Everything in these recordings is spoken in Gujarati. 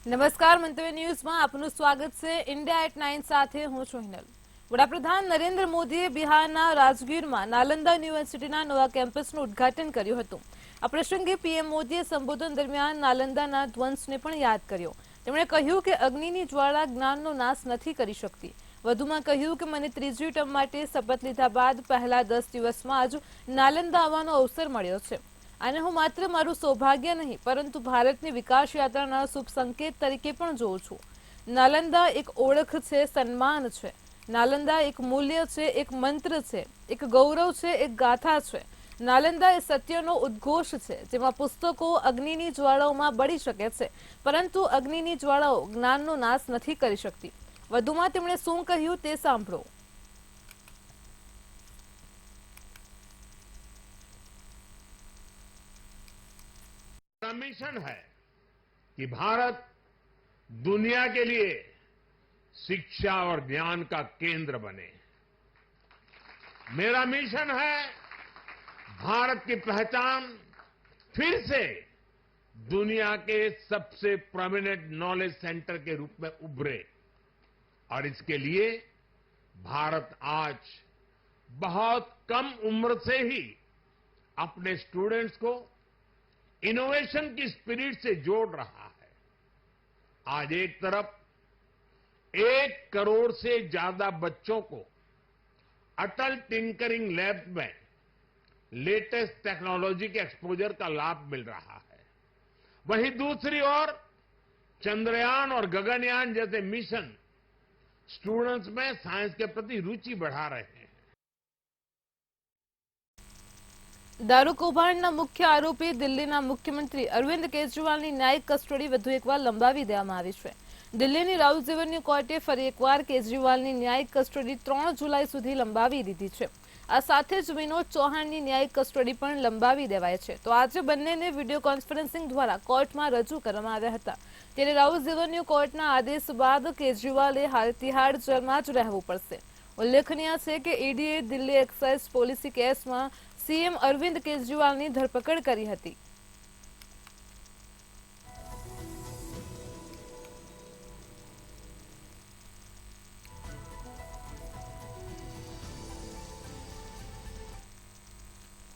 નમસ્કાર મંતવ્ય ન્યૂઝમાં આપનું સ્વાગત છે। ઇન્ડિયા એટ 9 સાથે હું છું હિનલ। વડાપ્રધાન નરેન્દ્ર મોદીએ બિહારના રાજગીરમાં નાલંદા યુનિવર્સિટીના નવા કેમ્પસનું ઉદ્ઘાટન કર્યું હતું। આ પ્રસંગે પીએમ મોદીએ સંબોધન દરમિયાન નાલંદાના ધ્વંસને પણ યાદ કર્યો। તેમણે કહ્યું કે અગ્નિની જ્વાળા જ્ઞાનનો નાશ નથી કરી શકતી। વધુમાં કહ્યું કે મને ત્રીજી ટર્મ માટે શપથ લીધા બાદ પહેલા 10 દિવસમાં જ નાલંદા આવવાનો અવસર મળ્યો છે અને હું માત્ર મારું સૌભાગ્ય નહીં પરંતુ ભારતની વિકાસ યાત્રાના શુભ સંકેત તરીકે પણ જોઉં છું। નાલંદા એક ઓળખ છે, સન્માન છે। નાલંદા એક મૂલ્ય છે, એક મંત્ર છે, એક ગૌરવ છે, એક ગાથા છે। નાલંદા એ સત્યનો ઉદ્ઘોષ છે જેમાં પુસ્તકો અગ્નિની જ્વાળાઓમાં બળી શકે છે પરંતુ અગ્નિની જ્વાળાઓ જ્ઞાનનો નાશ નથી કરી શકતી। વધુમાં તેમણે શું કહ્યું તે સાંભળો। मिशन है कि भारत दुनिया के लिए शिक्षा और ज्ञान का केंद्र बने। मेरा मिशन है भारत की पहचान फिर से दुनिया के सबसे प्रोमिनेंट नॉलेज सेंटर के रूप में उभरे और इसके लिए भारत आज बहुत कम उम्र से ही अपने स्टूडेंट्स को इनोवेशन की स्पिरिट से जोड़ रहा है। आज एक तरफ 1 करोड़ से ज्यादा बच्चों को अटल टिंकरिंग लैब में लेटेस्ट टेक्नोलॉजी के एक्सपोजर का लाभ मिल रहा है, वहीं दूसरी ओर चंद्रयान और गगनयान जैसे मिशन स्टूडेंट्स में साइंस के प्रति रुचि बढ़ा रहे हैं। દારૂ કૌભાંડના મુખ્ય આરોપી દિલ્હીના મુખ્યમંત્રી અરવિંદ કેજરીવાલની ન્યાયિક કસ્ટડી વધુ એકવાર લંબાવી દેવામાં આવી છે। દિલ્હીની રાઉઝ એવન્યુ કોર્ટે ફરી એકવાર કેજરીવાલની ન્યાયિક કસ્ટડી 3 જુલાઈ સુધી લંબાવી દીધી છે। આ સાથે જ વિનોદ ચૌહાણની ન્યાયિક કસ્ટડી પણ લંબાવી દેવાય છે। તો આજે બંનેને વિડીયો કોન્ફરન્સિંગ દ્વારા કોર્ટમાં રજૂ કરવામાં આવ્યા હતા। ત્યારે રાઉઝ એવન્યુ કોર્ટના આદેશ બાદ કેજરીવાલે હાલ તિહાડ જેલમાં જ રહેવું પડશે। ઉલ્લેખનીય છે કે ઈડીએ દિલ્હી એક્સાઇઝ પોલિસી કેસમાં सीएम अरविंद केजरीवालની ધરપકડ કરી હતી।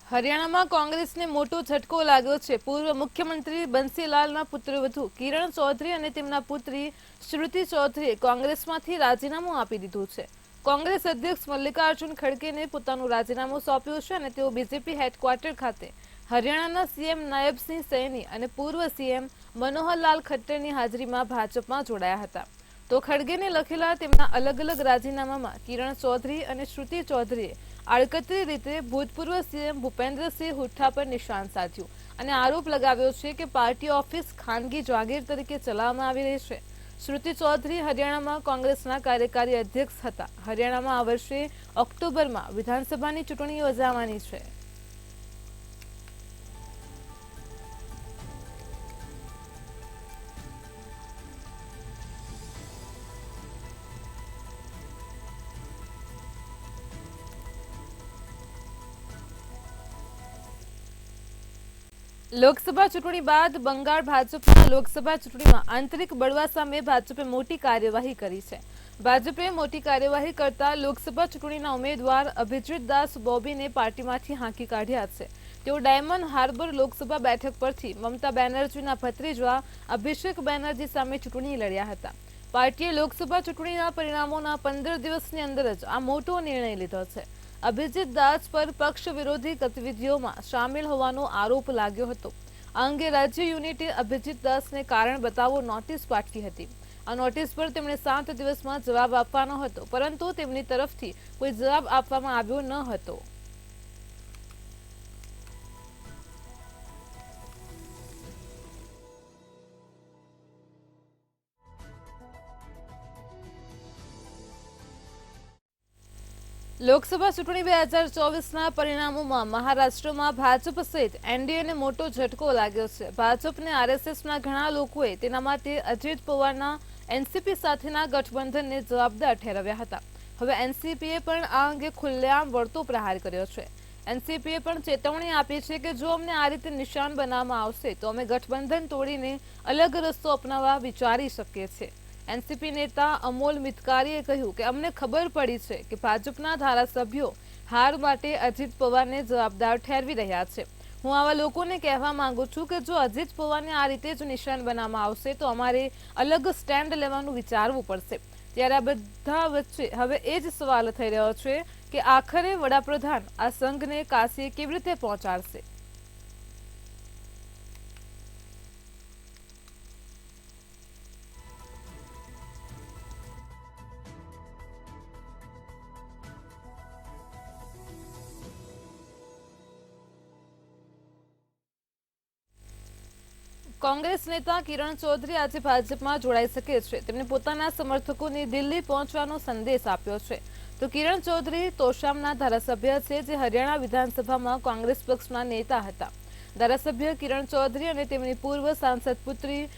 હરિયાણામાં કોંગ્રેસને મોટો ઝટકો લાગ્યો છે। પૂર્વ મુખ્યમંત્રી બંસીલાલના પુત્રવધુ કિરણ ચૌધરી અને તેમના પુત્રી શ્રુતિ ચૌધરીએ કોંગ્રેસમાંથી રાજીનામું આપી દીધું છે। કોંગ્રેસ અધ્યક્ષ મલ્લિકાર્જુન ખડગેને પોતાનું રાજીનામું સોંપ્યું છે અને તેઓ બીજેપી હેડક્વાર્ટર ખાતે હરિયાણાના સીએમ નાયબસિંહ સૈની અને પૂર્વ સીએમ મનોહરલાલ ખટ્ટરની હાજરીમાં ભાજપમાં જોડાયા હતા। તો ખડગેને લખેલા તેમના અલગ અલગ રાજીનામામાં કિરણ ચૌધરી અને શ્રુતિ ચૌધરીએ આડકતરી રીતે ભૂતપૂર્વ સીએમ ભૂપેન્દ્રસિંહ હુડ્ડા પર નિશાન સાધ્યું અને આરોપ લગાવ્યો છે કે પાર્ટી ઓફિસ ખાનગી જાગીર તરીકે ચલાવવામાં આવી રહી છે। श्रुति चौधरी हरियाणा में कांग्रेस कार्यकारी अध्यक्ष था। हरियाणा में आ वर्षे ऑक्टोबर में विधानसभा की चूंटणी योजावानी छे। લોકસભા ચૂંટણી બાદ બંગાળ ભાજપના લોકસભા ચૂંટણીમાં આંતરિક બળવા સામે ભાજપે મોટી કાર્યવાહી કરી છે। ભાજપે મોટી કાર્યવાહી કરતા લોકસભા ચૂંટણીના ઉમેદવાર અભિજીત દાસ બોબીને પાર્ટીમાંથી હાંકી કાઢ્યા છે। તેઓ ડાયમંડ હાર્બર લોકસભા બેઠક પરથી મમતા બેનર્જીના ભત્રીજા અભિષેક બેનર્જી સામે ચૂંટણી લડ્યા હતા। પાર્ટીએ લોકસભા ચૂંટણીના પરિણામોના 15 દિવસની અંદર જ આ મોટો નિર્ણય લીધો છે। અભિજીત દાસ પર પક્ષ વિરોધી ગતિવિધિઓમાં સામેલ હોવાનો આરોપ લાગ્યો હતો। આ અંગે રાજ્ય યુનિટે અભિજીત દાસને કારણ બતાવો નોટિસ પાઠવી હતી। આ નોટિસ પર તેમણે 7 દિવસમાં જવાબ આપવાનો હતો પરંતુ તેમની તરફથી કોઈ જવાબ આપવામાં આવ્યો ન હતો। લોકસભા ચૂંટણી 2024ના પરિણામોમાં મહારાષ્ટ્રમાં ભાજપ સહિત એનડીએને મોટો ઝટકો લાગ્યો છે। ભાજપને આરએસએસના ઘણા લોકોએ તેના માટે અજીત પવારના એનસીપી સાથેના ગઠબંધનને જવાબદાર ઠેરવ્યા હતા। હવે એનસીપીએ પણ આ અંગે ખુલ્લેઆમ વળતો પ્રહાર કર્યો છે। એનસીપીએ પણ ચેતવણી આપી છે કે જો અમને આ રીતે નિશાન બનાવવામાં આવશે તો અમે ગઠબંધન તોડીને અલગ રસ્તો અપનાવવા વિચારી શકીએ છીએ। એનસીપી નેતા અમોલ મિતકારીએ કહ્યું કે અમને ખબર પડી છે કે ભાજપના ધારાસભ્યો હાર માટે અજીત પવારને જવાબદાર ઠેરવી રહ્યા છે। હું આવા લોકોને કહેવા માંગુ છું કે જો અજીત પવારને આ રીતે જ નિશાન બનાવવામાં આવશે તો અમારે અલગ સ્ટેન્ડ લેવાનું વિચારવું પડશે। ત્યારે આ બધા વચ્ચે હવે એ જ સવાલ થઈ રહ્યો છે કે આખરે વડાપ્રધાન આ સંઘને કાશી કેવી રીતે પહોંચાડશે। કોંગ્રેસ નેતા કિરણ ચૌધરી આજે ભાજપમાં જોડાઈ શકે છે। તેમણે પોતાના સમર્થકોને દિલ્હી પહોંચવાનો સંદેશ આપ્યો છે। તો કિરણ ચૌધરી તોશામના ધારાસભ્ય છે જે હરિયાણા વિધાનસભામાં કોંગ્રેસ પક્ષના નેતા હતા। ધારાસભ્ય કિરણ ચૌધરી અને તેમની પૂર્વ સાંસદ પુત્રી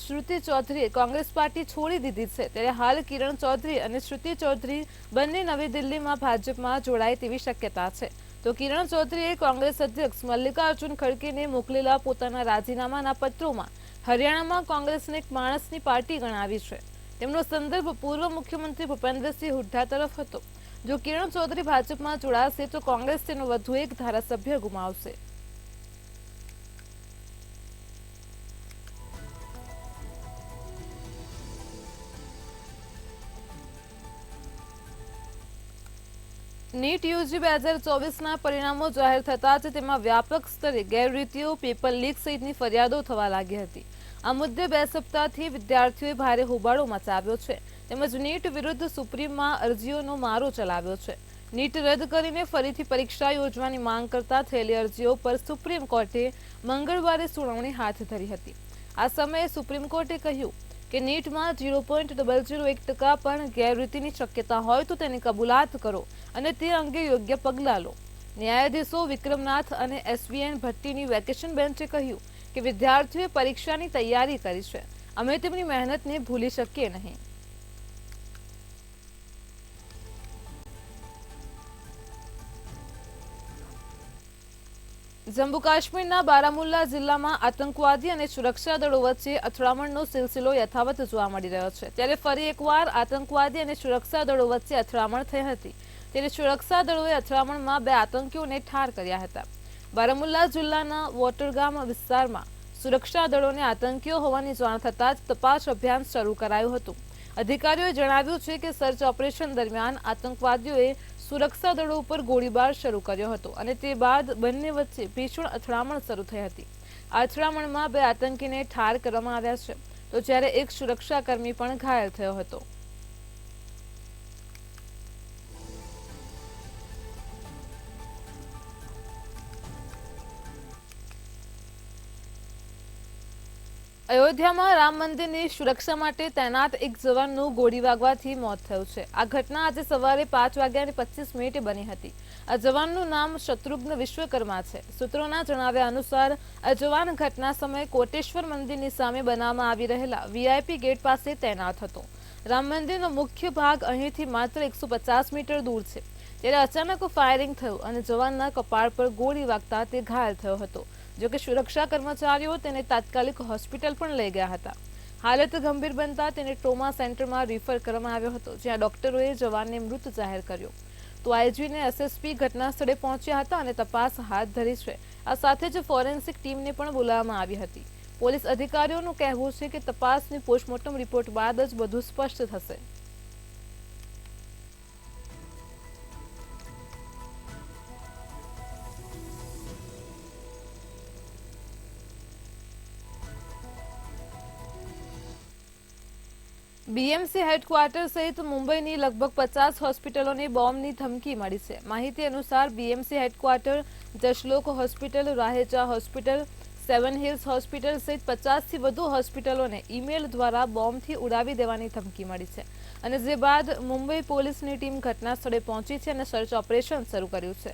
શ્રુતિ ચૌધરીએ કોંગ્રેસ પાર્ટી છોડી દીધી છે। ત્યારે હાલ કિરણ ચૌધરી અને શ્રુતિ ચૌધરી બંને નવી દિલ્હીમાં ભાજપમાં જોડાય તેવી શક્યતા છે। તો કિરણ ચૌધરીએ કોંગ્રેસ અધ્યક્ષ મલ્લિકાર્જુન ખડગેને મોકલેલા પોતાના રાજીનામાના પત્રોમાં હરિયાણામાં કોંગ્રેસને એક માણસની પાર્ટી ગણાવી છે। તેમનો સંદર્ભ પૂર્વ મુખ્યમંત્રી ભૂપેન્દ્રસિંહ હુડ્ડા તરફ હતો। જો કિરણ ચૌધરી ભાજપમાં જોડાશે તો કોંગ્રેસ તેનો વધુ એક ધારાસભ્ય ગુમાવશે। નીટ યુજી 2024ના પરિણામો જાહેર થતા જ તેમાં વ્યાપક સ્તરે ગેરરીતિઓ, પેપર લીક સહિતની ફરિયાદો થવા લાગી હતી। આ મુદ્દે 2 સપ્તાહથી વિદ્યાર્થીઓએ ભારે હોબાળો મચાવ્યો છે તેમજ નીટ વિરુદ્ધ સુપ્રીમમાં અરજીઓનો મારો ચલાવ્યો છે। નીટ રદ કરીને ફરીથી પરીક્ષા યોજવાની માંગ કરતા થયેલી અરજીઓ પર સુપ્રીમ કોર્ટે મંગળવારે સુનાવણી હાથ ધરી હતી। આ સમયે સુપ્રીમ કોર્ટે કહ્યું કે નીટમાં 0.001% પણ ગેરરીતિની શક્યતા હોય તો તેની કબૂલાત કરો અને તે અંગે યોગ્ય પગલાં લો। ન્યાયાધીશો વિક્રમનાથ અને એસવીએન ભટ્ટીની વેકેશન બેન્ચે કહ્યું કે વિદ્યાર્થીઓએ પરીક્ષાની તૈયારી કરી છે, અમે તેમની મહેનતને ભૂલી શકીએ નહીં। જમ્મુ કાશ્મીરના બારામુલ્લા જિલ્લામાં આતંકવાદી અને સુરક્ષા દળો વચ્ચે અથડામણનો સિલસિલો યથાવત જોવા મળી રહ્યો છે। ત્યારે ફરી એકવાર આતંકવાદી અને સુરક્ષા દળો વચ્ચે અથડામણ થઈ હતી। ત્યારે સુરક્ષા દળોએ અથડામણમાં 2 આતંકીઓને ઠાર કર્યા હતા। બારામુલ્લા જિલ્લાના વોટરગામ વિસ્તારમાં સુરક્ષા દળોને આતંકીઓ હોવાની જાણ થતાં જ તપાસ અભિયાન શરૂ કરાયું હતું। અધિકારીઓએ જણાવ્યું છે કે સર્ચ ઓપરેશન દરમિયાન આતંકવાદીઓએ સુરક્ષા દળો ઉપર ગોળીબાર શરૂ કર્યો હતો અને તે બાદ બંને વચ્ચે ભીષણ અથડામણ શરૂ થઈ હતી। આ અથડામણમાં 2 આતંકીને ઠાર કરવામાં આવ્યા છે તો જ્યારે એક સુરક્ષાકર્મી પણ ઘાયલ થયો હતો। અયોધ્યામાં રામ મંદિરની સુરક્ષા માટે તૈનાત એક જવાનનું ગોળી વાગવાથી મોત થયું છે। આ ઘટના આજે સવારે 5:25 બની હતી। આ જવાનનું નામ શત્રુઘ્ન વિશ્વકર્મા છે। સૂત્રોના જણાવ્યા અનુસાર આ જવાન ઘટના સમયે કોટેશ્વર મંદિરની સામે બનાવવામાં આવી રહેલા વીઆઈપી ગેટ પાસે તૈનાત હતો। રામ મંદિરનો મુખ્ય ભાગ અહીંથી માત્ર 150 મીટર દૂર છે। ત્યારે અચાનક ફાયરિંગ થયું અને જવાનના કપાળ પર ગોળી વાગતા તે ઘાયલ થયો હતો। જોકે સુરક્ષા કર્મચારીઓ તેને તાત્કાલિક હોસ્પિટલ પણ લઈ ગયા હતા। હાલત ગંભીર બનતા તેને ટ્રોમા સેન્ટરમાં રિફર કરવામાં આવ્યો હતો જ્યાં ડોક્ટરોએ જવાનને મૃત જાહેર કર્યો। તો આઈજી અને એસએસપી ઘટના સ્થળે પહોંચ્યા હતા અને તપાસ હાથ ધરી છે। આ સાથે જ ફોરેન્સિક ટીમને પણ બોલાવવામાં આવી હતી। પોલીસ અધિકારીઓનું કહેવું છે કે તપાસની પોસ્ટમોર્ટમ રિપોર્ટ બાદ જ બધું સ્પષ્ટ થશે। બીએમસી હેડક્વાર્ટર સહિત મુંબઈની લગભગ 50 હોસ્પિટલોને બોમ્બની ધમકી મળી છે। માહિતી અનુસાર BMC headquarter, Jaslok hospital, Raheja hospital, 7 hills hospital સહિત 50થી વધુ હોસ્પિટલોને ઈમેલ દ્વારા બોમ્બથી ઉડાવી દેવાની ધમકી મળી છે અને જે બાદ મુંબઈ પોલીસની ટીમ ઘટના સ્થળે પહોંચી છે અને સર્ચ ઓપરેશન શરૂ કર્યું છે।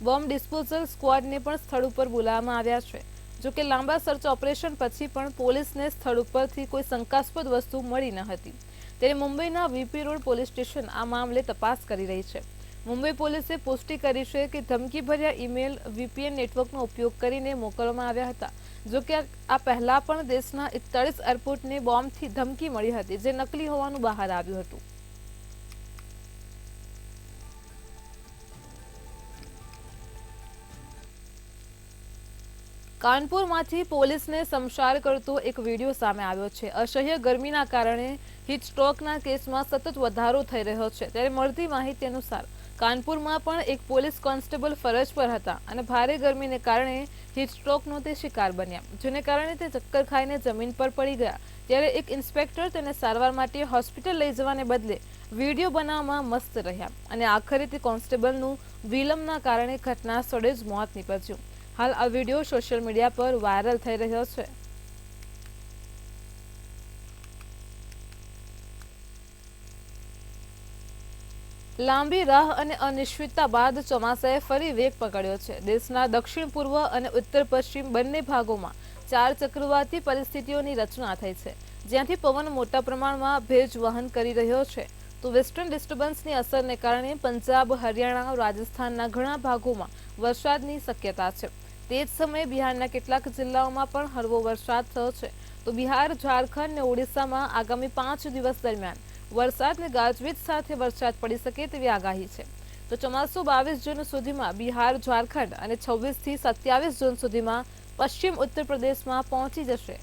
બોમ્બ ડિસ્પોઝલ સ્ક્વોડને પણ સ્થળ ઉપર બોલાવવામાં આવ્યા છે। જોકે લાંબા સર્ચ ઓપરેશન પછી પણ પોલીસને સ્થળ ઉપરથી કોઈ શંકાસ્પદ વસ્તુ મળી ન હતી। ત્યારે મુંબઈના વીપી રોડ પોલીસ સ્ટેશન આ મામલે તપાસ કરી રહી છે। મુંબઈ પોલીસે પુષ્ટિ કરી છે કે ધમકીભર્યા ઈમેલ વીપીએન નેટવર્કનો ઉપયોગ કરીને મોકલવામાં આવ્યા હતા। જો કે આ પહેલા પણ દેશના 41 એરપોર્ટને બોમ્બથી ધમકી મળી હતી, જે નકલી હોવાનું બહાર આવ્યું હતું। કાનપુરમાંથી પોલીસને શમશાર કરતો એક વિડીયો સામે આવ્યો છે। અસહ્ય ગરમીના કારણે હીટ સ્ટ્રોકના કેસમાં સતત વધારો થઈ રહ્યો છે। ત્યારે મળતી માહિતી અનુસાર કાનપુરમાં પણ એક પોલીસ કોન્સ્ટેબલ ફરજ પર હતા અને ભારે ગરમીને કારણે હીટ સ્ટ્રોકનો તે શિકાર બન્યા, જેને કારણે તે ચક્કર ખાઈને જમીન પર પડી ગયા। ત્યારે એક ઇન્સ્પેક્ટર તેને સારવાર માટે હોસ્પિટલ લઈ જવાને બદલે વિડીયો બનાવવામાં મસ્ત રહ્યા અને આખરે તે કોન્સ્ટેબલનું વિલંબના કારણે ઘટના સ્થળે જ મોત નીપજ્યું। હાલ આ વિડીયો સોશિયલ મીડિયા પર વાયરલ થઈ રહ્યો છે। લાંબી રાહ અને અનિશ્ચિતતા બાદ ચોમાસાએ ફરી વેગ પકડ્યો છે। દેશના દક્ષિણ પૂર્વ અને ઉત્તર પશ્ચિમ બંને ભાગોમાં 4 ચક્રવાતી પરિસ્થિતિઓની રચના થઈ છે, જ્યાંથી પવન મોટા પ્રમાણમાં ભેજ વહન કરી રહ્યો છે। તો વેસ્ટર્ન ડિસ્ટર્બન્સની અસરને કારણે પંજાબ, હરિયાણા, રાજસ્થાનના ઘણા ભાગોમાં વરસાદની શક્યતા છે। તે જ સમયે બિહારના કેટલાક જિલ્લાઓમાં પણ હળવો વરસાદ થયો છે। તો બિહાર, ઝારખંડ અને ઓડિશામાં આગામી 5 દિવસ દરમિયાન વરસાદ અને ગાજવીજ સાથે વરસાદ પડી શકે તેવી આગાહી છે। તો ચોમાસું 22 જૂન સુધીમાં બિહાર, ઝારખંડ અને 26 થી 27 જૂન સુધીમાં પશ્ચિમ ઉત્તર પ્રદેશમાં પહોંચી જશે।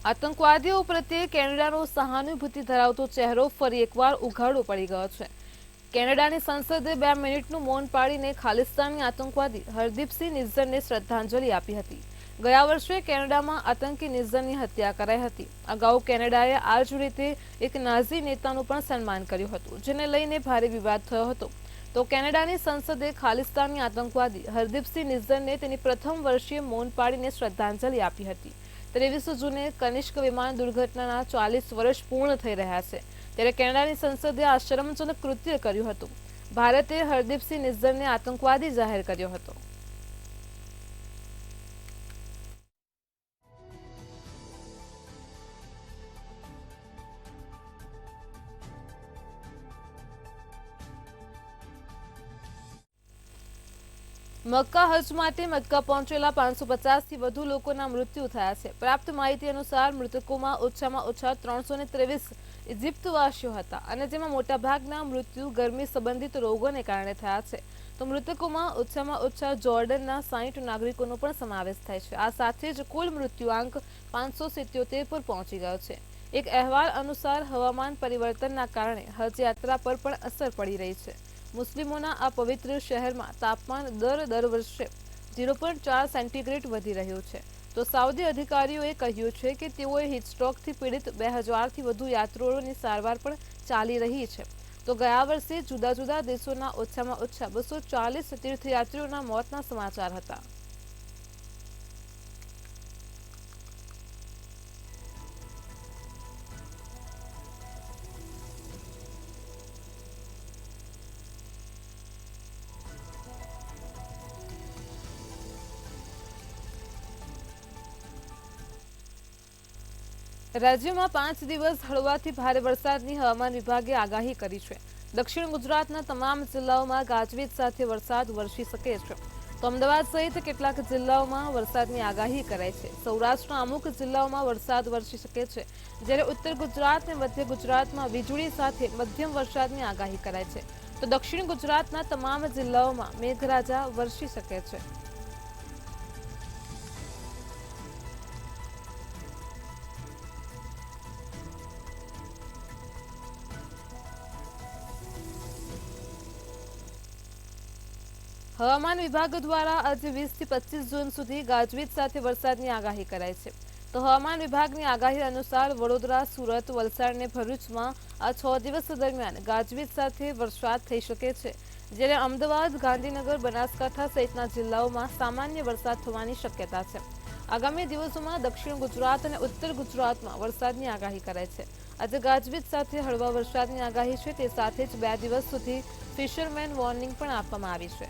આતંકવાદીઓ પ્રત્યે કેનેડાનો સહાનુભૂતિ ધરાવતો ચહેરો ફરી એકવાર ઉઘાડો પડી ગયો છે। કેનેડાની સંસદે 2 મિનિટનું મૌન પાળીને ખાલિસ્તાની આતંકવાદી હરદીપસિંહ નિજ્જરને શ્રદ્ધાંજલિ આપી હતી। ગયા વર્ષે કેનેડામાં આતંકી નિજ્જરની હત્યા કરાઈ હતી। અગાઉ કેનેડાએ આ જ રીતે એક નાઝી નેતાનું પણ સન્માન કર્યું હતું, જેને લઈને ભારે વિવાદ થયો હતો। તો કેનેડાની સંસદે ખાલિસ્તાની આતંકવાદી હરદીપસિંહ નિજ્જરને તેની પ્રથમ વર્ષીય મૌન પાળીને શ્રદ્ધાંજલિ આપી હતી। 23 જૂને કનિષ્ક વિમાન દુર્ઘટનાના 40 વર્ષ પૂર્ણ થઈ રહ્યા છે। ત્યારે કેનેડાની સંસદે આ શરમજનક કૃત્ય કર્યું હતું। ભારતે હરદીપસિંહ નિજ્જરને આતંકવાદી જાહેર કર્યો હતો। મક્કા હજ માટે મક્કા પહોંચેલા 550 થી વધુ લોકોના મૃત્યુ થયા છે। પ્રાપ્ત માહિતી અનુસાર મૃતકોમાં ઓછામાં ઓછા 323 ઇજિપ્તવાસીઓ હતા અને જેમાં મોટાભાગના મૃત્યુ ગરમી સંબંધિત રોગોને કારણે થયા છે। તો મૃતકોમાં ઓછામાં ઓછા જોર્ડનના 60 નાગરિકોનો પણ સમાવેશ થાય છે। આ સાથે જ કુલ મૃત્યુઆંક 577 પર પહોંચી ગયો છે। એક અહેવાલ અનુસાર હવામાન પરિવર્તનના કારણે હજ યાત્રા પર પણ અસર પડી રહી છે। મુસ્લિમોના આ પવિત્ર શહેરમાં તાપમાન દર વર્ષે 0.4 સેન્ટીગ્રેડ વધી રહ્યું છે। તો સાઉદી અધિકારીઓએ કહ્યું છે કે તેઓએ હીટસ્ટ્રોકથી પીડિત 2000 થી વધુ યાત્રીઓની સારવાર પણ ચાલી રહી છે। તો ગયા વર્ષે જુદા જુદા દેશોના ઓછામાં ઓછા 240 તીર્થયાત્રીઓના મોતના સમાચાર હતા। રાજ્યમાં 5 દિવસ હળવાથી ભારે વરસાદની હવામાન વિભાગે આગાહી કરી છે। દક્ષિણ ગુજરાતના તમામ જિલ્લાઓમાં ગાજવીજ સાથે વરસાદ વરસી શકે છે। તો અમદાવાદ સહિત કેટલાક જિલ્લાઓમાં વરસાદની આગાહી કરાઈ છે। સૌરાષ્ટ્રના અમુક જિલ્લાઓમાં વરસાદ વરસી શકે છે, જ્યારે ઉત્તર ગુજરાત અને મધ્ય ગુજરાતમાં વીજળી સાથે મધ્યમ વરસાદની આગાહી કરાઈ છે। તો દક્ષિણ ગુજરાતના તમામ જિલ્લાઓમાં મેઘરાજા વરસી શકે છે। હવામાન વિભાગ દ્વારા આજે 20 થી 25 જૂન સુધી ગાજવીજ સાથે વરસાદની આગાહી કરાઈ છે। તો હવામાન વિભાગની આગાહી અનુસાર વડોદરા, સુરત, વલસાડ અને ભરૂચમાં આ 6 દિવસ દરમિયાન ગાજવીજ સાથે વરસાદ થઈ શકે છે, જ્યારે અમદાવાદ, ગાંધીનગર, બનાસકાંઠા સહિતના જિલ્લાઓમાં સામાન્ય વરસાદ થવાની શક્યતા છે। આગામી દિવસોમાં દક્ષિણ ગુજરાત અને ઉત્તર ગુજરાતમાં વરસાદની આગાહી કરાઈ છે। આજે ગાજવીજ સાથે હળવા વરસાદની આગાહી છે। તે સાથે જ 2 દિવસ સુધી ફિશરમેન વોર્નિંગ પણ આપવામાં આવી છે।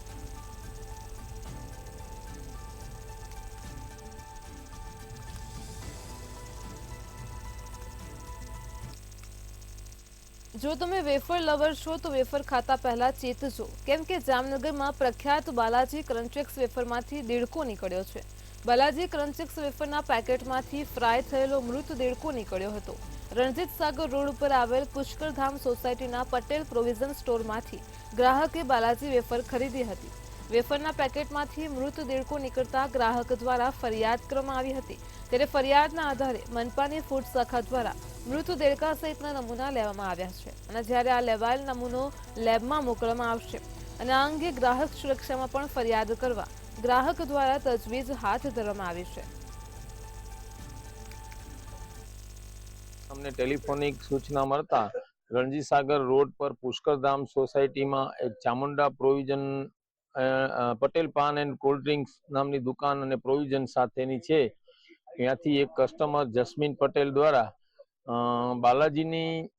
જો તમે વેફર લવર છો તો વેફર ખાતા પહેલા ચેતજો, કેમ કે જામનગરમાં પ્રખ્યાત બાલાજી ક્રન્ચેક્સ વેફરમાંથી દેડકો નીકળ્યો છે. બાલાજી ક્રન્ચેક્સ વેફરના પેકેટમાંથી ફ્રાય થયેલો મૃત દેડકો નીકળ્યો હતો. રણજીત સાગર રોડ ઉપર આવેલ પુષ્કરધામ સોસાયટીના પટેલ પ્રોવિઝન સ્ટોરમાંથી ગ્રાહકે બાલાજી વેફર ખરીદી હતી. વેફરના પેકેટમાંથી મૃત દેડકો નીકળતા ગ્રાહક દ્વારા ફરિયાદ કરવામાં આવી હતી. ત્યારે ફરિયાદના આધારે મનપાની ફૂડ શાખા દ્વારા મૃત દેડકા સહિતના નમૂના લેવામાં આવ્યા છે અને જ્યારે આ લેવાયેલ નમૂનો લેબમાં મોકલવામાં આવશે અને આ અંગે ગ્રાહક સુરક્ષામાં પણ ફરિયાદ કરવા ગ્રાહક દ્વારા તજવીજ હાથ ધરવામાં આવી છે. અમને ટેલિફોનિક સૂચના મળતા રણજીસાગર રોડ પર પુષ્કરધામ સોસાયટીમાં એક Chamunda provision Patel PAN and cold drinks નામની દુકાન અને પ્રોવિઝન સાથેની છે. ત્યાંથી એક કસ્ટમર જસ્મીન પટેલ દ્વારા બાલાજીની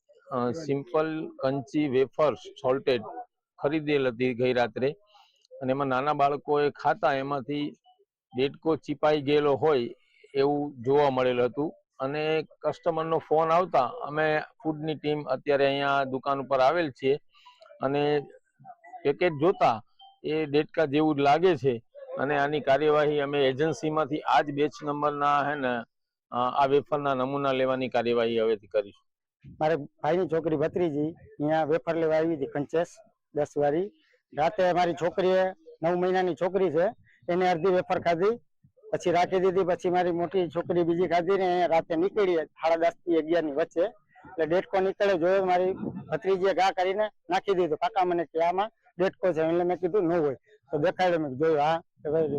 સિમ્પલ કંચી વેફર્સ સોલ્ટેડ ખરીદેલ હતી ગઈ રાત્રે, અને એમાં નાના બાળકોએ ખાતા એમાંથી દેડકો ચીપાઈ ગયેલો હોય એવું જોવા મળેલ હતું. અને કસ્ટમરનો ફોન આવતા અમે ફૂડની ટીમ અત્યારે અહીંયા દુકાન ઉપર આવેલ છે અને પેકેટ જોતા એ દેડકા જેવું લાગે છે અને આની કાર્યવાહી અમે એજન્સીમાંથી આ જ બેચ નંબરના હે ને આ વેફરના નમૂના લેવાની કાર્યવાહી હવેથી કરીશું. મારે ભાઈની છોકરી ભત્રીજી અહીંયા વેફર લેવા આવી હતી કંચેસ 10 વાળી. રાતે મારી છોકરીએ 9 મહિનાની છોકરી છે, એને અડધી વેફર ખાધી, પછી રાખી દીધી. પછી મારી મોટી છોકરી બીજી ખાધી ને રાતે નીકળી 10:30 થી 11 ની વચ્ચે. એટલે દેડકો નીકળે જોયો, મારી ભત્રીજીએ ઘા કરીને નાખી દીધો. કાકા મને કે આમાં દેડકો છે, એટલે મેં કીધું ન હોય તો દેખાડ્યો. મેં જોયું હા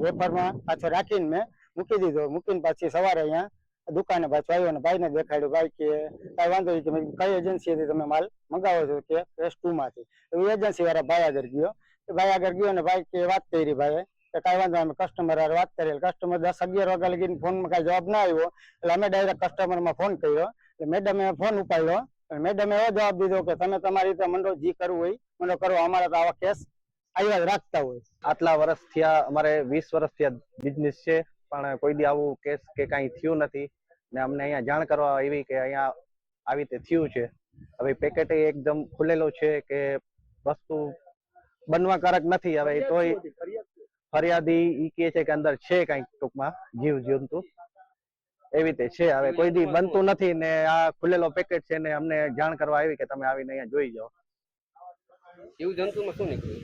વેફરમાં પાછો રાખીને મેં મૂકી દીધો. મૂકીને પાછી સવારે અહીંયા દુકાને પાછો આવ્યો અને ભાઈને દેખાડ્યું. ભાઈ કે કઈ વાંધો નહીં, કે કઈ એજન્સીથી તમે માલ મંગાવો છો? કે S2 માંથી. એ એજન્સી વાળા ભાઈ આગળ ગયો. ભાઈ આગળ ગયો અને ભાઈ કે વાત કરી ભાઈ કે કઈ વાંધો, અમે કસ્ટમર વાત કરેલ. કસ્ટમર 10-11 વાગ્યા લગીને ફોનમાં કઈ જવાબ ના આવ્યો, એટલે અમે ડાયરેક્ટ કસ્ટમરમાં ફોન કર્યો. એટલે મેડમે ફોન ઉપાડ્યો. મેડમે એવો જવાબ દીધો કે તમે તમારી રીતે મંડો જી કરવું હોય મંડો કરો, અમારા તો આવા કેસ આવ્યા રાખતા હોય. આટલા વર્ષ થયા, અમારે 20 વર્ષ થયા બિઝનેસ છે, પણ કોઈ દી આવું કેસ કે કઈ થયું નથી. ને અમને અહીંયા જાણ કરવા આવી કે અહીંયા આવી રીતે થયું છે. હવે પેકેટ એકદમ ખુલેલો છે કે વસ્તુ બનવાકારક નથી. હવે તોય ફરિયાદી ઈ કે છે કે અંદર છે કઈક ટૂંકમાં જીવ જંતુ એવી રીતે છે. હવે કોઈ દી બનતું નથી ને આ ખુલેલો પેકેટ છે ને અમને જાણ કરવા આવી કે તમે આવીને અહીંયા જોઈ જાઓ. એવું જંતુમાં શું નીકળ્યું?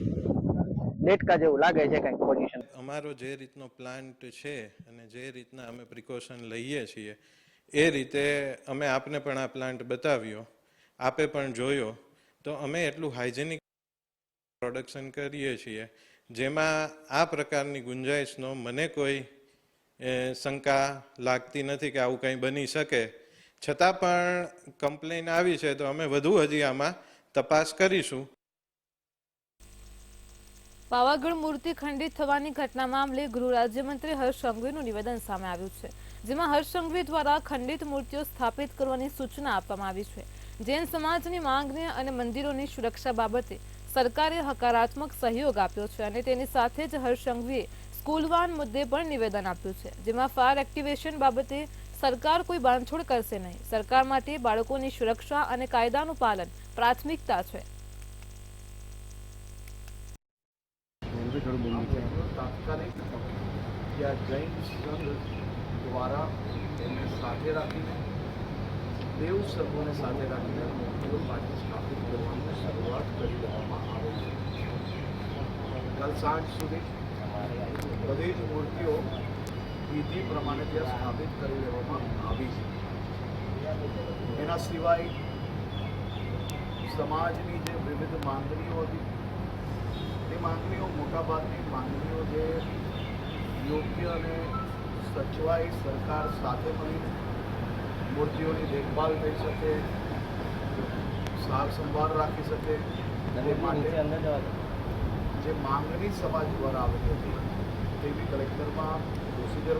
દેડકા જેવું લાગે છે કઈક પોઝિશન. અમારો જે રીતનો પ્લાન્ટ છે અને જે રીતના અમે પ્રિકોશન લઈએ છીએ એ રીતે અમે આપને પણ આ પ્લાન્ટ બતાવ્યો, આપે પણ જોયો. તો અમે એટલું હાઇજેનિક પ્રોડક્શન કરીએ છીએ જેમાં આ પ્રકારની ગુંજાઈશનો મને કોઈ શંકા લાગતી નથી કે આવું કંઈ બની શકે. છતાં પણ કમ્પ્લેન આવી છે તો અમે વધુ હજી આમાં તપાસ કરીશું. પાવાગઢ મૂર્તિ ખંડિત થવાની ઘટના મામલે ગૃહ રાજ્યમંત્રી હર્ષ સંઘવીનું નિવેદન સામે આવ્યું છે, જેમાં હર્ષ સંઘવી દ્વારા ખંડિત મૂર્તિઓ સ્થાપિત કરવાની સૂચના આપવામાં આવી છે. જૈન સમાજની માંગને અને મંદિરોની સુરક્ષા બાબતે સરકારે હકારાત્મક સહયોગ આપ્યો છે અને તેની સાથે જ હર્ષ સંઘવીએ સ્કૂલ વાન મુદ્દે પણ નિવેદન આપ્યું છે, જેમાં ફાયર એક્ટિવેશન બાબતે સરકાર કોઈ બાંધછોડ કરશે નહીં. સરકાર માટે બાળકોની સુરક્ષા અને કાયદાનું પાલન પ્રાથમિકતા છે. તાત્કાલિક या जैन संघ द्वारा એને સાથે રાખીને દેવ સંઘોને સાથે રાખીને મૂર્તિઓ પાછી સ્થાપિત કરવાની શરૂઆત કરી દેવામાં આવે છે. કાલ સાંજ સુધી બધી જ મૂર્તિઓ વિધિ પ્રમાણે ત્યાં સ્થાપિત કરી દેવામાં આવી છે. એના સિવાય સમાજની જે વિવિધ માંગણીઓ હતી એ માંગણીઓ મોટાભાગની માંગણીઓ જે યોગ્ય અને સચવાઈ સરકાર સાથે મળીને મૂર્તિઓની દેખભાલ થઈ શકે, સાર સંભાળ રાખી શકે તે માટે જે માંગણી સમાજ દ્વારા આવેલી હતી તેવી કલેક્ટરમાં પ્રોસિજર.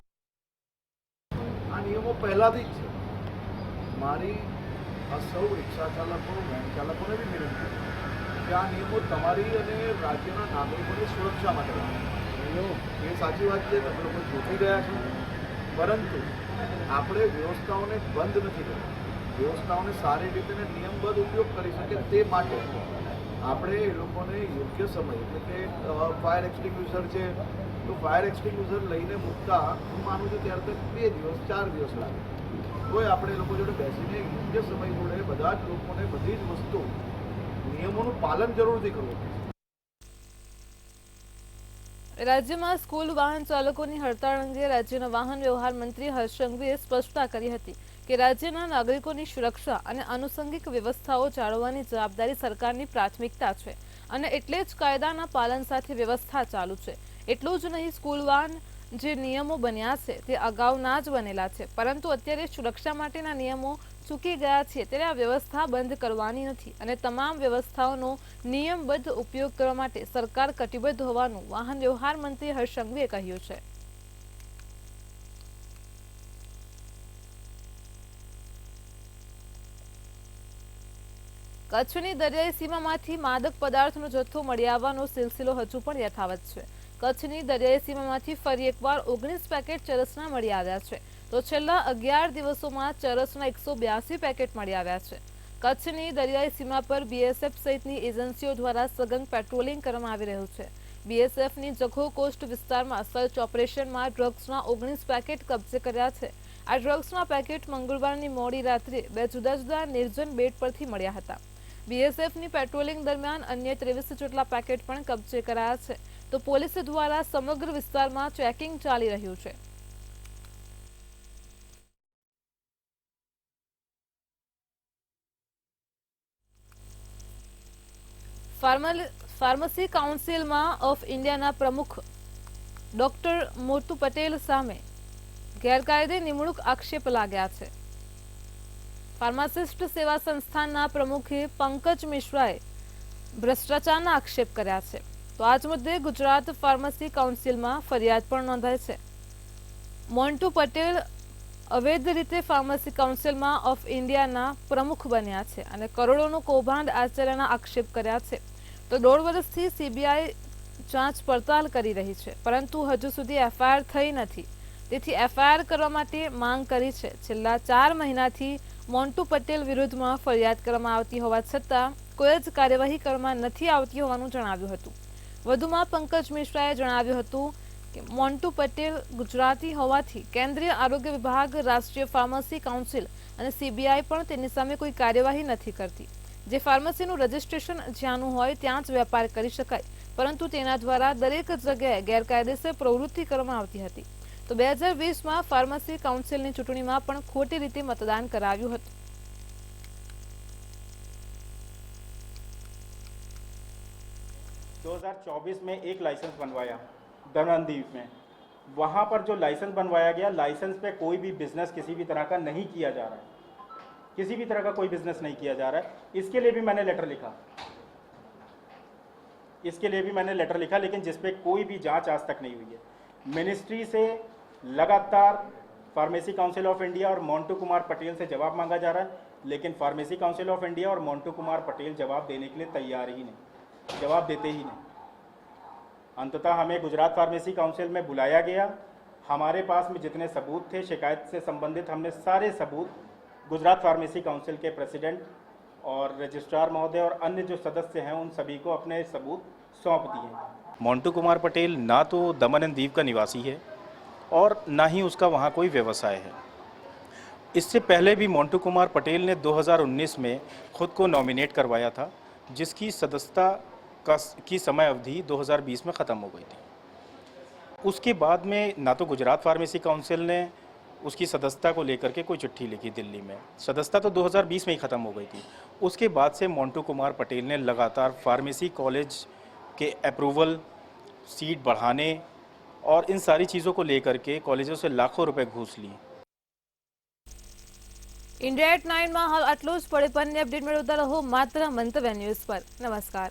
આ નિયમો પહેલાથી જ છે. મારી આ સૌ રિક્ષા ચાલકો, વેન ચાલકોને બી વિનંતી કે આ નિયમો તમારી અને રાજ્યના નાગરિકોની સુરક્ષા માટે એ સાચી વાત છે, તમે લોકો જોખી રહ્યા છો, પરંતુ આપણે વ્યવસ્થાઓને બંધ નથી કરી. વ્યવસ્થાઓને સારી રીતે અને નિયમબદ્ધ ઉપયોગ કરી શકે તે માટે આપણે એ લોકોને યોગ્ય સમય એટલે કે ફાયર એક્સટિંગ્યુશર છે તો ફાયર એક્સટિંગ્યુશર લઈને મૂકતા હું માનું છું ત્યારે તક 2 દિવસ 4 દિવસ લાગે તોય આપણે એ લોકો જોડે બેસીને યોગ્ય સમય જોડે બધા જ લોકોને બધી જ વસ્તુ નિયમોનું પાલન જરૂરથી કરવું પડશે. રાજ્યમાં સ્કૂલ વાહન ચાલકોની હડતાળ અંગે રાજ્યના વાહન વ્યવહાર મંત્રી હર્ષ સંઘવીએ સ્પષ્ટતા કરી હતી કે રાજ્યના નાગરિકોની સુરક્ષા અને આનુષંગિક વ્યવસ્થાઓ જાળવવાની જવાબદારી સરકારની પ્રાથમિકતા છે અને એટલે જ કાયદાના પાલન સાથે વ્યવસ્થા ચાલુ છે. એટલું જ નહીં, સ્કૂલ વાહન જે નિયમો બન્યા છે તે અગાઉના જ બનેલા છે, પરંતુ અત્યારે સુરક્ષા માટેના નિયમો ચૂકી ગયા છે ત્યારે આ વ્યવસ્થા બંધ કરવાની નથી અને તમામ વ્યવસ્થાઓનો નિયમબદ્ધ ઉપયોગ કરવા માટે સરકાર કટિબદ્ધ હોવાનું વાહન વ્યવહાર મંત્રી હર્ષ સંઘવીએ કહ્યું છે. કચ્છની દરિયાઈ સીમામાંથી માદક પદાર્થનો જથ્થો મળી આવવાનો સિલસિલો હજુ પણ યથાવત છે. કચ્છની દરિયાઈ સીમામાંથી ફરી એકવાર 19 પેકેટ ચરસના મળી આવ્યા છે, તો છેલ્લા 11 દિવસોમાં ચરસના 182 પેકેટ મળી આવ્યા છે. કચ્છની દરિયાઈ સીમા પર બીએસએફ સહિતની એજન્સીઓ દ્વારા સઘન પેટ્રોલિંગ કરવામાં આવી રહ્યું છે. બીએસએફની જખો કોસ્ટ વિસ્તારમાં સર્ચ ઓપરેશનમાં ડ્રગ્સના 19 પેકેટ કબજે કર્યા છે. આ ડ્રગ્સના પેકેટ મંગળવારની મોડી રાત્રે 2 જુદા જુદા નિર્જન બેટ પરથી મળ્યા હતા. બીએસએફની પેટ્રોલિંગ દરમિયાન અન્ય 23 જેટલા પેકેટ પણ કબજે કરાયા છે, તો પોલીસ દ્વારા સમગ્ર વિસ્તારમાં ચેકિંગ ચાલી રહ્યું છે. ફાર્મસી કાઉન્સિલમાં ઓફ ઇન્ડિયાના પ્રમુખ ડોક્ટર મોટુ પટેલ સામે ગેરકાયદે નિમણૂક આક્ષેપ લાગ્યા છે. ફાર્માસિસ્ટ સેવા સંસ્થાનના પ્રમુખે પંકજ મિશ્રાએ ભ્રષ્ટાચારના આક્ષેપ કર્યા છે, તો આજ મુદ્દે ગુજરાત ફાર્મસી કાઉન્સિલમાં ફરિયાદ પણ નોંધાઈ છે. મોન્ટુ પટેલ અવૈધ રીતે ફાર્મસી કાઉન્સિલમાં ઓફ ઇન્ડિયાના પ્રમુખ બન્યા છે અને કરોડોનું કૌભાંડ આચર્યાના આક્ષેપ કર્યા છે. તો 1.5 વર્ષથી સીબીઆઈ જાંચ પડતાલ કરી રહી છે, પરંતુ હજુ સુધી એફઆઈઆર થઈ નથી. તેથી એફઆઈઆર કરવા માટે માંગ કરી છે. છેલ્લા 4 મહિનાથી મોન્ટુ પટેલ વિરુદ્ધમાં ફરિયાદ કરવામાં આવતી હોવા છતાં કોઈ જ કાર્યવાહી કરવામાં નથી આવતી હોવાનું જણાવ્યું હતું. વધુમાં પંકજ મિશ્રાએ જણાવ્યું હતું કે મોન્ટુ પટેલ ગુજરાતી હોવાથી કેન્દ્રીય આરોગ્ય વિભાગ, રાષ્ટ્રીય ફાર્મસી કાઉન્સિલ અને સીબીઆઈ પણ તેની સામે કોઈ કાર્યવાહી નથી કરતી. જે ફાર્મસીનું રજિસ્ટ્રેશન જ્યાંનું હોય ત્યાં જ વેપાર કરી શકાય, પરંતુ તેના દ્વારા દરેક જગ્યાએ ગેરકાયદેસર પ્રવૃત્તિ કરવામાં આવતી હતી. તો 2020માં ફાર્મસી કાઉન્સિલની ચૂંટણીમાં પણ ખોટી રીતે મતદાન કરાવ્યું હતું. में एक लाइसेंस बनवाया दमनदीप में. वहाँ पर जो लाइसेंस बनवाया गया, लाइसेंस पे कोई भी बिजनेस किसी भी तरह का नहीं किया जा रहा है, किसी भी तरह का कोई बिजनेस नहीं किया जा रहा है. इसके लिए भी मैंने लेटर लिखा, लेकिन जिस पे कोई भी जांच आज तक नहीं हुई है. मिनिस्ट्री से लगातार फार्मेसी काउंसिल ऑफ इंडिया और मोन्टू कुमार पटेल से जवाब मांगा जा रहा है, लेकिन फार्मेसी काउंसिल ऑफ इंडिया और मोन्टू कुमार पटेल जवाब देने के लिए तैयार ही नहीं, जवाब देते ही नहीं. अंततः हमें गुजरात फार्मेसी काउंसिल में बुलाया गया. हमारे पास में जितने सबूत थे शिकायत से संबंधित, हमने सारे सबूत गुजरात फार्मेसी काउंसिल के प्रेसिडेंट और रजिस्ट्रार महोदय और अन्य जो सदस्य हैं उन सभी को अपने सबूत सौंप दिए. मोन्टू कुमार पटेल ना तो दमन एंड दीव का निवासी है और ना ही उसका वहाँ कोई व्यवसाय है. इससे पहले भी मोन्टू कुमार पटेल ने 2019 में खुद को नॉमिनेट करवाया था, जिसकी सदस्यता की समय अवधि 2020 में ख़त्म हो गई थी. उसके बाद में ना तो गुजरात फार्मेसी काउंसिल ने उसकी सदस्यता को लेकर के कोई चिट्ठी लिखी दिल्ली में, सदस्यता तो 2020 में ही ख़त्म हो गई थी. उसके बाद से मोन्टू कुमार पटेल ने लगातार फार्मेसी कॉलेज के अप्रूवल, सीट बढ़ाने और इन सारी चीज़ों को लेकर के कॉलेजों से लाखों रुपए घूस लिए. इंडिया एट 9 में हाल आटલું જ. પડે પરની અપડેટ મેળવતા રહો માત્ર મંતવ્ય ન્યૂઝ પર. નમસ્કાર.